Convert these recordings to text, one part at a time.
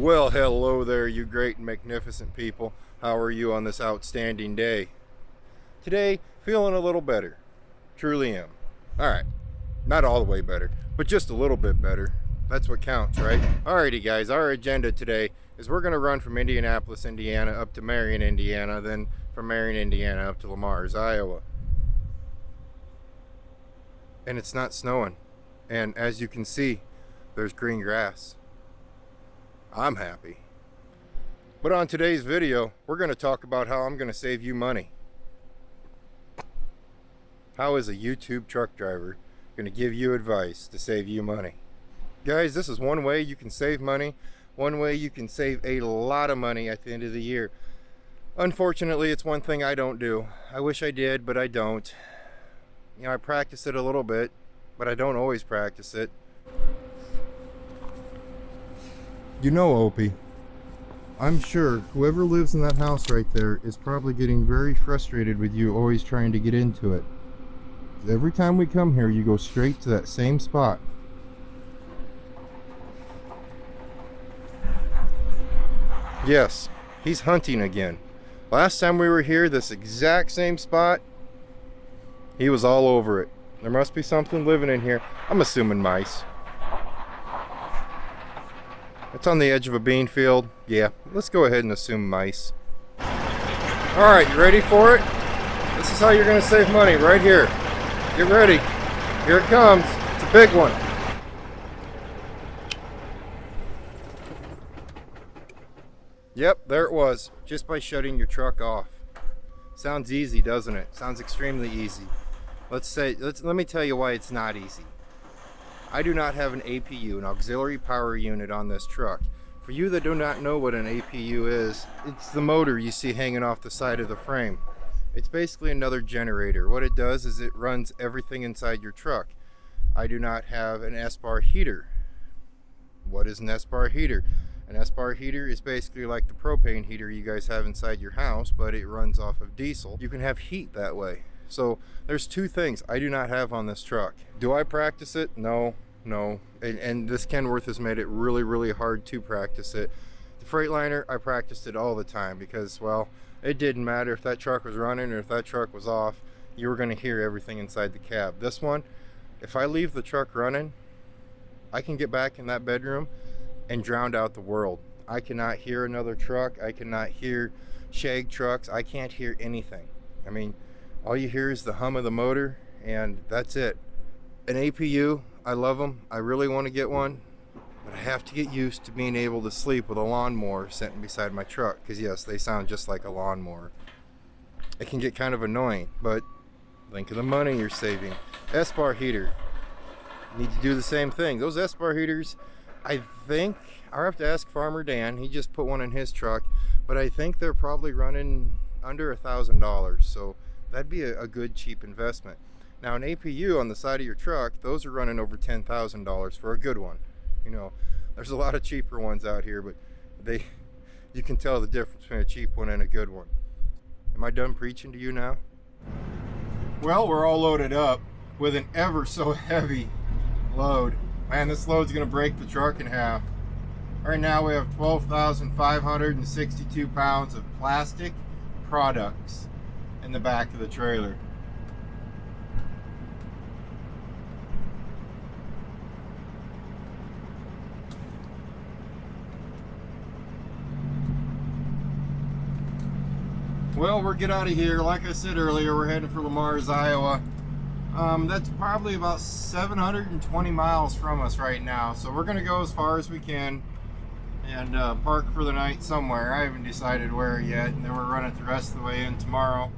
Well, hello there, you great and magnificent people. How are you on this outstanding day? Today, feeling a little better. Truly am. Alright, not all the way better, but just a little bit better. That's what counts, right? Alrighty guys, our agenda today is we're going to run from Indianapolis, Indiana up to Marion, Indiana, then from Marion, Indiana up to Lamar's, Iowa. And it's not snowing. And as you can see, there's green grass. I'm happy. But on today's video, we're going to talk about how I'm going to save you money. How is a YouTube truck driver going to give you advice to save you money? Guys, this is one way you can save money. One way you can save a lot of money at the end of the year. Unfortunately, it's one thing I don't do. I wish I did, but I don't. You know, I practice it a little bit, but I don't always practice it. You know, Opie, I'm sure whoever lives in that house right there is probably getting very frustrated with you always trying to get into it. Every time we come here, you go straight to that same spot. Yes, he's hunting again. Last time we were here, this exact same spot, he was all over it. There must be something living in here. I'm assuming mice. It's on the edge of a bean field. Yeah, let's go ahead and assume mice. Alright, you ready for it? This is how you're going to save money right here. Get ready. Here it comes. It's a big one. Yep, there it was. Just by shutting your truck off. Sounds easy, doesn't it? Sounds extremely easy. Let me tell you why it's not easy. I do not have an APU, an auxiliary power unit, on this truck. For you that do not know what an APU is, it's the motor you see hanging off the side of the frame. It's basically another generator. What it does is it runs everything inside your truck. I do not have an S-bar heater. What is an S-bar heater? An S-bar heater is basically like the propane heater you guys have inside your house, but it runs off of diesel. You can have heat that way. So there's two things I do not have on this truck. Do I practice it? No. And this Kenworth has made it really, really hard to practice it. The Freightliner, I practiced it all the time because, well, it didn't matter if that truck was running or if that truck was off. You were going to hear everything inside the cab. This one, if I leave the truck running, I can get back in that bedroom and drown out the world. I cannot hear another truck. I cannot hear shag trucks. I can't hear anything. I mean, all you hear is the hum of the motor, and that's it. An APU, I love them. I really want to get one, but I have to get used to being able to sleep with a lawnmower sitting beside my truck, because yes, they sound just like a lawnmower. It can get kind of annoying, but think of the money you're saving. S-bar heater, you need to do the same thing. Those S-bar heaters, I think, I'll have to ask Farmer Dan. He just put one in his truck, but I think they're probably running under $1,000, so that'd be a good cheap investment. Now an APU on the side of your truck, those are running over $10,000 for a good one. You know, there's a lot of cheaper ones out here, but you can tell the difference between a cheap one and a good one. Am I done preaching to you now? Well, we're all loaded up with an ever so heavy load. Man, this load's gonna break the truck in half. Right now we have 12,562 pounds of plastic products in the back of the trailer. Well, we'll get out of here. Like I said earlier, we're heading for Lamar's, Iowa. That's probably about 720 miles from us right now. So we're gonna go as far as we can and park for the night somewhere. I haven't decided where yet, and then we're running the rest of the way in tomorrow.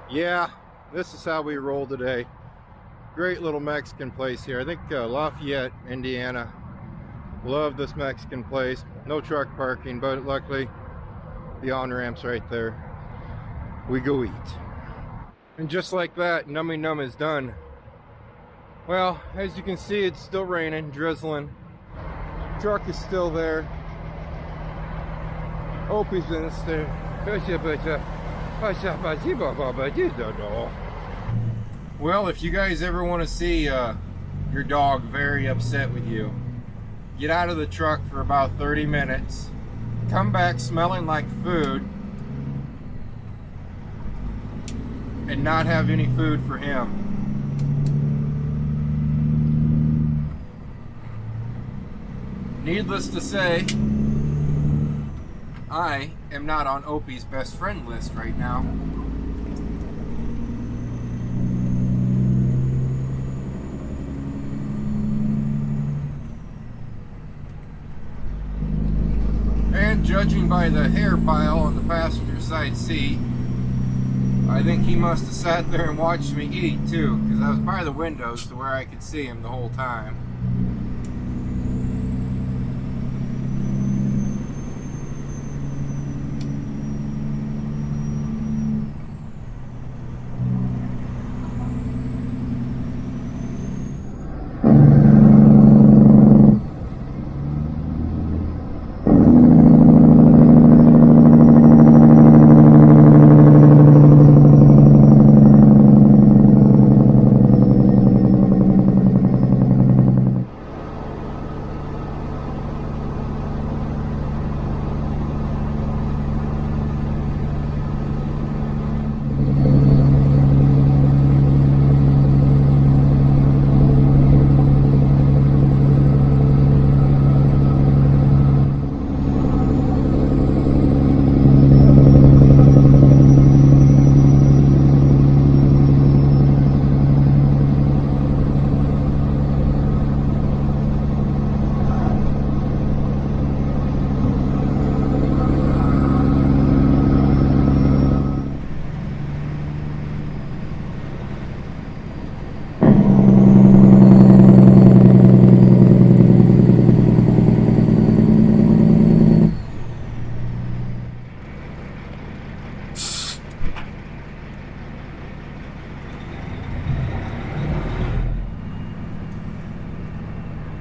Yeah, this is how we roll today. Great little Mexican place here. I think Lafayette, Indiana. Love this Mexican place. No truck parking, but luckily the on-ramp's right there. We go eat. And just like that, Nummy Num is done. Well, as you can see, it's still raining, drizzling. Truck is still there. Opie's in there. Well, if you guys ever want to see your dog very upset with you, get out of the truck for about 30 minutes, come back smelling like food, and not have any food for him. Needless to say, I am not on Opie's best friend list right now. And judging by the hair pile on the passenger side seat, I think he must have sat there and watched me eat too, because I was by the windows to where I could see him the whole time.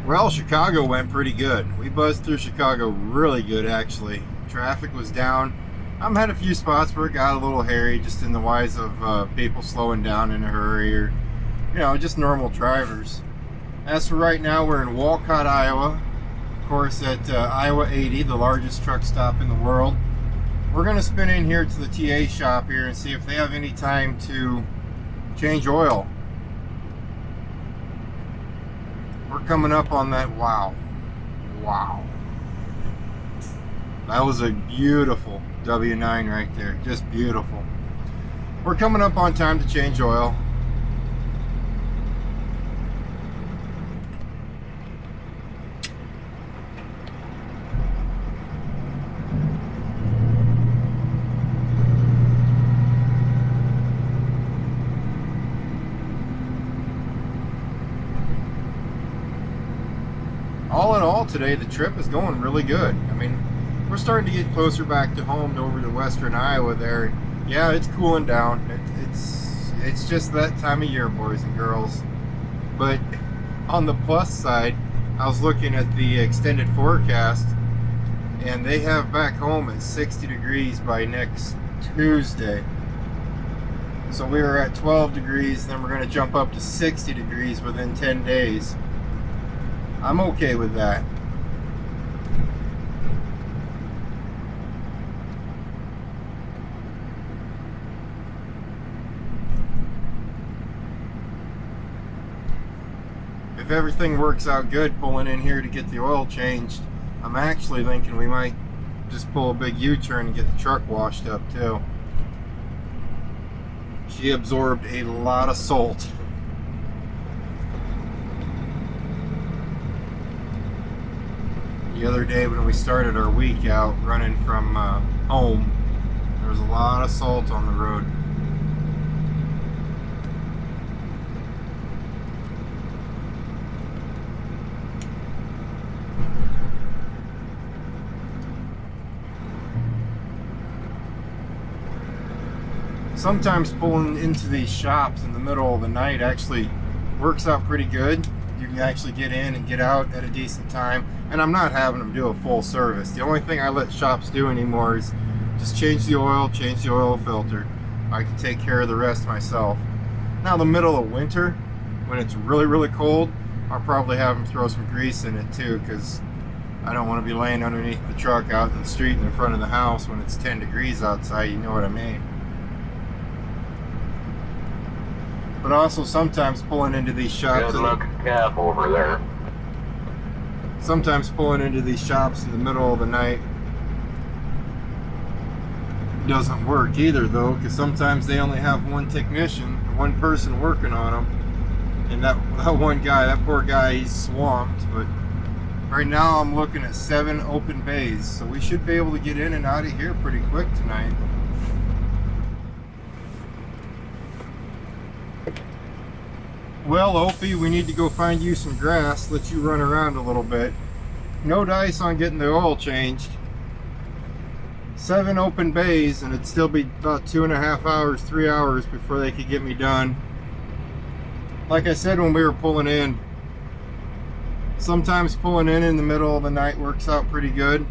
Well, Chicago went pretty good. We buzzed through Chicago really good, actually. Traffic was down. Had a few spots where it got a little hairy, just in the wise of people slowing down in a hurry, or, you know, just normal drivers. As for right now, we're in Walcott, Iowa. Of course, at Iowa 80, the largest truck stop in the world. We're going to spin in here to the TA shop here and see if they have any time to change oil. We're coming up on that. Wow. That was a beautiful W9 right there. Just beautiful. We're coming up on time to change oil. All in all, today the trip is going really good. I mean, we're starting to get closer back to home, over to western Iowa there. Yeah, it's cooling down. It's just that time of year, boys and girls. But on the plus side, I was looking at the extended forecast, and they have back home at 60 degrees by next Tuesday. So we were at 12 degrees, then we're going to jump up to 60 degrees within 10 days. I'm okay with that. If everything works out good pulling in here to get the oil changed, I'm actually thinking we might just pull a big U-turn and get the truck washed up too. She absorbed a lot of salt. The other day when we started our week out running from home, there was a lot of salt on the road. sometimes pulling into these shops in the middle of the night actually works out pretty good. You can actually get in and get out at a decent time, and I'm not having them do a full service. The only thing I let shops do anymore is just change the oil filter. I can take care of the rest myself. Now, the middle of winter, when it's really cold, I'll probably have them throw some grease in it too, because I don't want to be laying underneath the truck out in the street in front of the house when it's 10 degrees outside, you know what I mean. But also sometimes pulling into these shops. Good looking cab over there. Sometimes pulling into these shops in the middle of the night doesn't work either, though, because sometimes they only have one technician, one person working on them, and that one guy, that poor guy, he's swamped. But right now I'm looking at 7 open bays, so we should be able to get in and out of here pretty quick tonight. Well, Opie, we need to go find you some grass, let you run around a little bit. No dice on getting the oil changed. 7 open bays, and it'd still be about 2.5 hours, 3 hours before they could get me done. Like I said when we were pulling in, sometimes pulling in the middle of the night works out pretty good,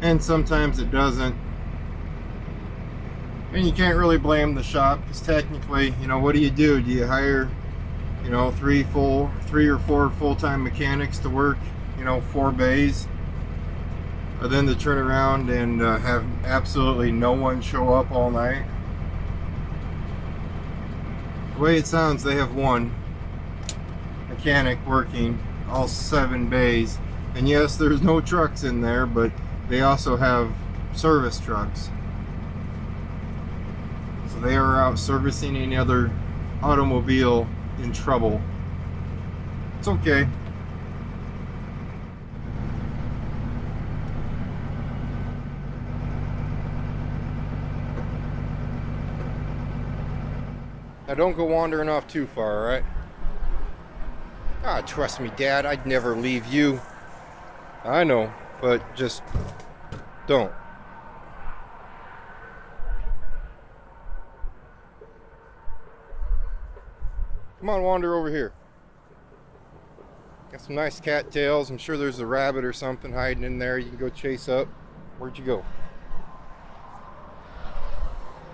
and sometimes it doesn't. And you can't really blame the shop, because technically, you know, what do? Do you hire, you know, 3 or 4 full-time mechanics to work, you know, 4 bays, or then to turn around and have absolutely no one show up all night? The way it sounds, they have one mechanic working all 7 bays, and yes, there's no trucks in there, but they also have service trucks. So they are out servicing any other automobile in trouble. It's okay. Now don't go wandering off too far, alright? Ah, trust me, Dad, I'd never leave you. I know, but just don't. Come on, wander over here. Got some nice cattails. I'm sure there's a rabbit or something hiding in there you can go chase up. Where'd you go?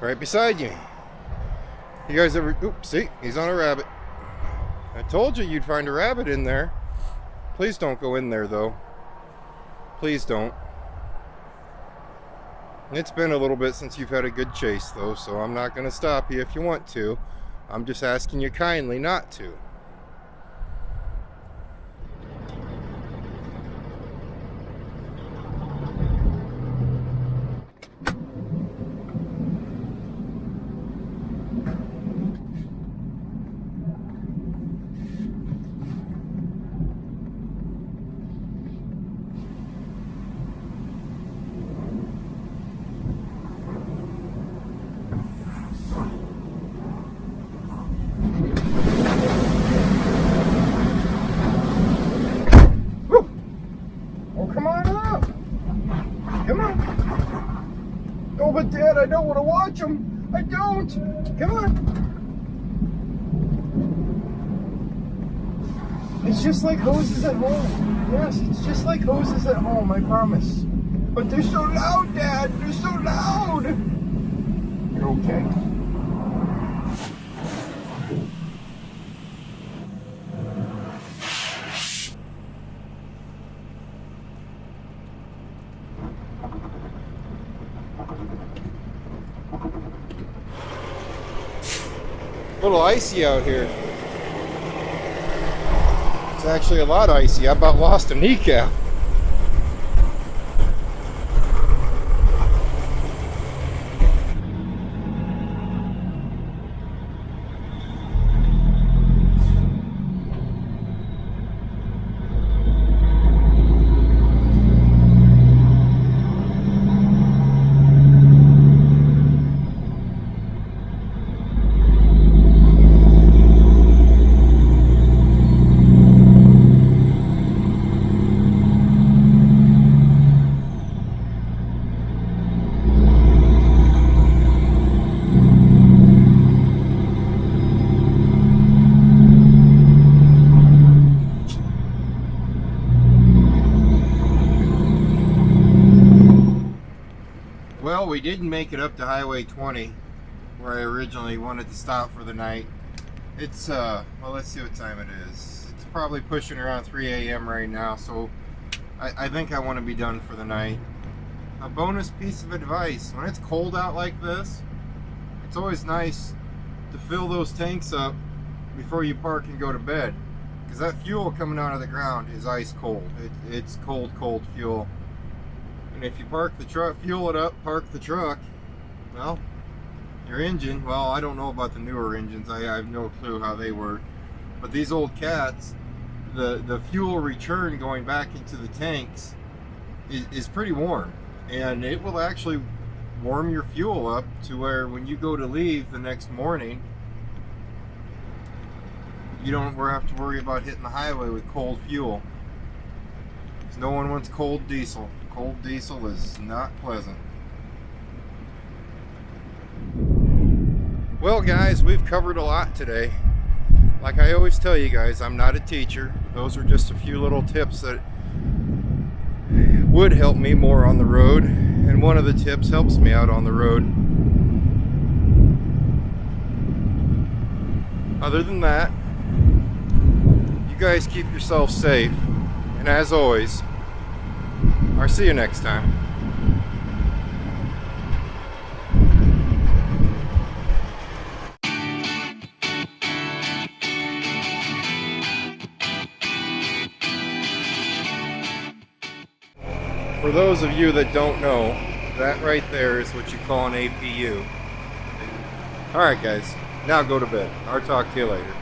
Right beside you. You guys ever... Oops, see? He's on a rabbit. I told you you'd find a rabbit in there. Please don't go in there, though. Please don't. It's been a little bit since you've had a good chase, though, so I'm not going to stop you if you want to. I'm just asking you kindly not to. But Dad, I don't want to watch them. I don't. Come on. It's just like hoses at home. Yes, it's just like hoses at home, I promise. But they're so loud, Dad. They're so loud. You're okay. A little icy out here. It's actually a lot icy. I about lost a kneecap. Well, we didn't make it up to Highway 20, where I originally wanted to stop for the night. It's, well, let's see what time it is. It's probably pushing around 3 a.m. right now, so I think I want to be done for the night. A bonus piece of advice: when it's cold out like this, it's always nice to fill those tanks up before you park and go to bed, because that fuel coming out of the ground is ice cold. It's cold fuel. And if you park the truck, fuel it up, park the truck, well, your engine, well, I don't know about the newer engines, I have no clue how they work, but these old cats, the fuel return going back into the tanks is pretty warm, and it will actually warm your fuel up to where when you go to leave the next morning, you don't have to worry about hitting the highway with cold fuel. Because no one wants cold diesel. Cold diesel is not pleasant. Well guys, we've covered a lot today. Like I always tell you guys, I'm not a teacher. Those are just a few little tips that would help me more on the road, and one of the tips helps me out on the road. Other than that, you guys keep yourself safe, and as always, I'll see you next time. For those of you that don't know, that right there is what you call an APU. Alright guys, now go to bed. I'll talk to you later.